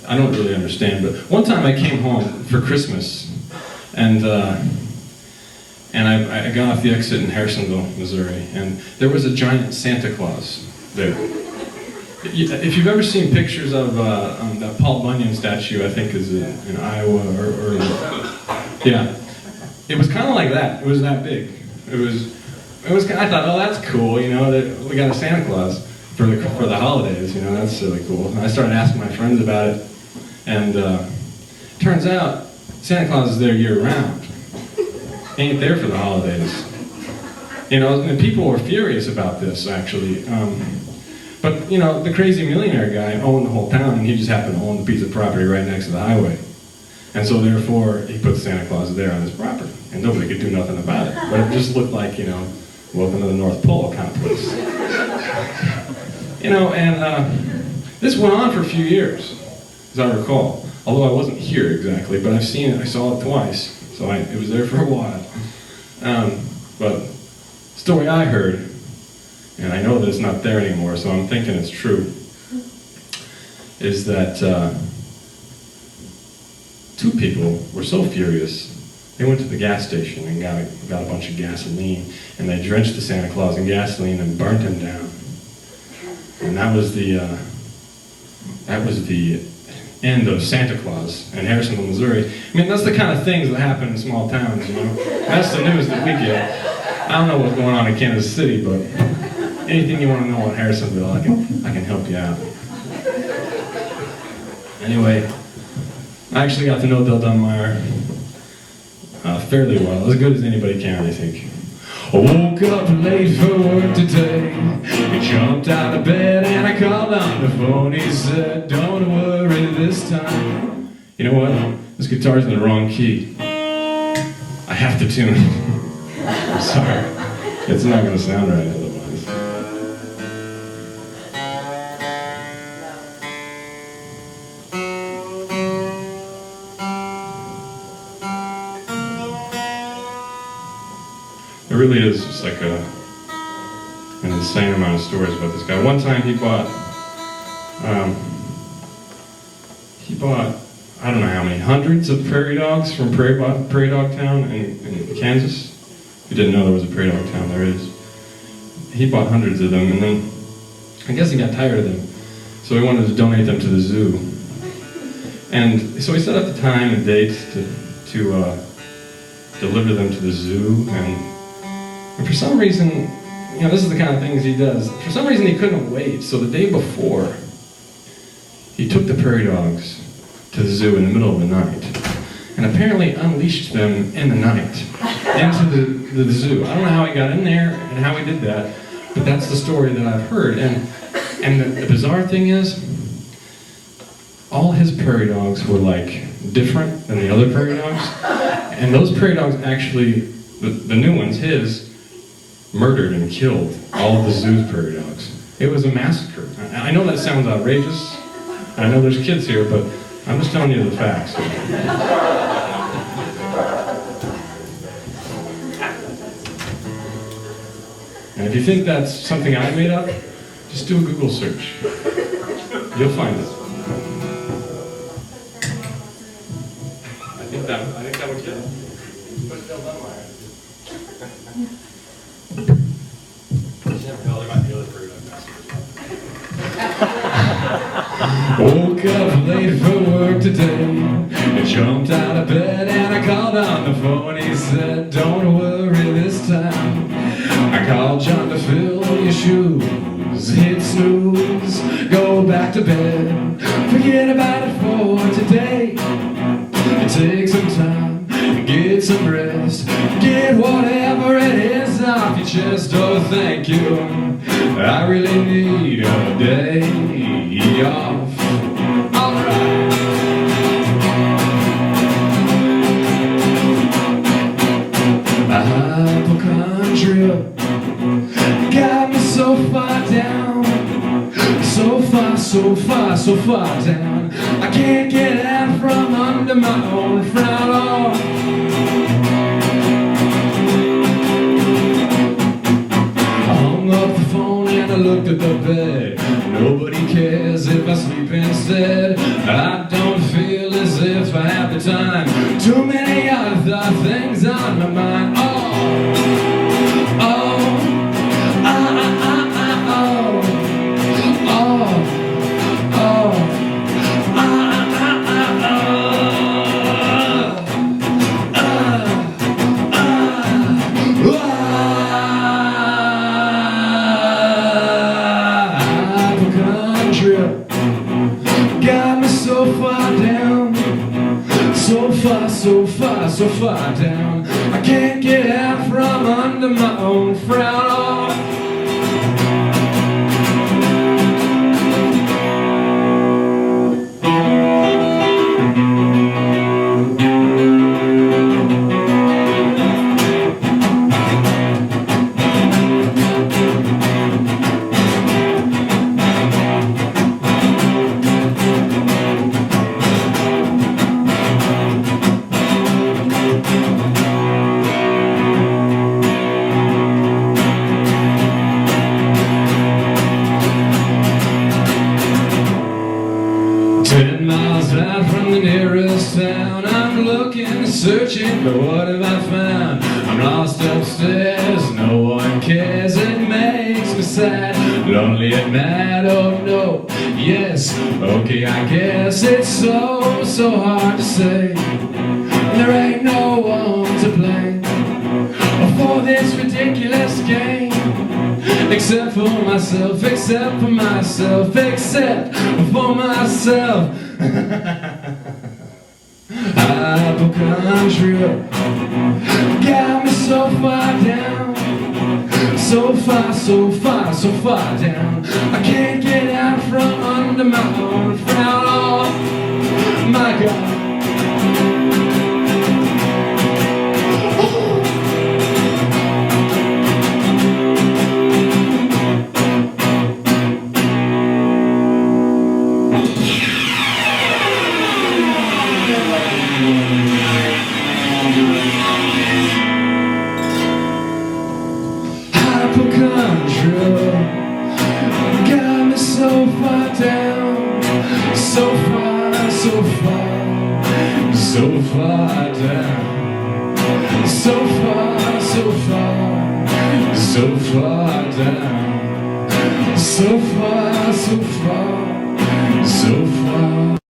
I don't really understand, but one time I came home for Christmas, and I got off the exit in Harrisonville, Missouri, and there was a giant Santa Claus there. If you've ever seen pictures of that Paul Bunyan statue, I think is in Iowa or yeah, it was kind of like that. It was that big. It was. I thought, oh, that's cool. You know, that we got a Santa Claus for the holidays. You know, that's really cool. And I started asking my friends about it, and turns out Santa Claus is there year round. He ain't there for the holidays. You know, and people were furious about this actually. But, you know, the crazy millionaire guy owned the whole town, and he just happened to own the piece of property right next to the highway. And so, therefore, he put Santa Claus there on his property, and nobody could do nothing about it. But it just looked like, you know, welcome to the North Pole kind of place. You know, and this went on for a few years, as I recall. Although I wasn't here exactly, but I've seen it, I saw it twice. So it was there for a while. But the story I heard, and I know that it's not there anymore, so I'm thinking it's true, is that two people were so furious, they went to the gas station and got a bunch of gasoline, and they drenched the Santa Claus in gasoline and burnt him down. And that was the end of Santa Claus in Harrisonville, Missouri. I mean, that's the kind of things that happen in small towns, you know. That's the news that we get. I don't know what's going on in Kansas City, but anything you want to know in Harrisonville, I can help you out. Anyway, I actually got to know Del Dunmire fairly well, as good as anybody can, I think. I woke up late for work today. He jumped out of bed and I called on the phone. He said, don't worry this time. You know what? This guitar's in the wrong key. I have to tune it. I'm sorry. It's not going to sound right otherwise. It really is just like an insane amount of stories about this guy. One time he bought, I don't know how many, hundreds of prairie dogs from Prairie Dog Town in Kansas. If you didn't know there was a prairie dog town, there is. He bought hundreds of them, and then I guess he got tired of them, so he wanted to donate them to the zoo. And so he set up the time and date to deliver them to the zoo, and for some reason, you know, this is the kind of things he does. For some reason, he couldn't wait. So the day before, he took the prairie dogs to the zoo in the middle of the night, and apparently unleashed them in the night into the zoo. I don't know how he got in there and how he did that, but that's the story that I've heard. And the bizarre thing is, all his prairie dogs were like different than the other prairie dogs, and those prairie dogs actually, the new ones, his, murdered and killed all of the zoo's prairie dogs. It was a massacre. I know that sounds outrageous. I know there's kids here, but I'm just telling you the facts. And if you think that's something I made up, just do a Google search. You'll find it. I think that would kill it. Put Del Dunmire. Woke up late for work today. I jumped out of bed and I called on the phone. He said, don't worry this time. I called John to fill your shoes. Hit snooze, go back to bed. Forget about it for today. Take some time, get some rest. Get whatever it is off your chest. Oh, thank you, I really need a day off. Alright. Hypochondria got me so far down. So far, so far, so far down. I can't get out from under my own frown. Oh. I hung up the phone and I looked at the bed. Nobody cares if I sleep instead. I don't so far down, so far, so far, so far down. I can't get out from under my own frown. Oh. Searching, but what have I found? I'm lost upstairs, no one cares. It makes me sad, lonely and mad. Oh no, yes, okay, I guess it's so hard to say. There ain't no one to blame for this ridiculous game, except for myself, except for myself, except for myself. Hypochondria got me so far down, so far, so far, so far down. I can't get out from under my own frown. Oh my God. Hypochondria got me so far down, so far, so far, so far down, so far, so far, so far down, so far, so far, so far.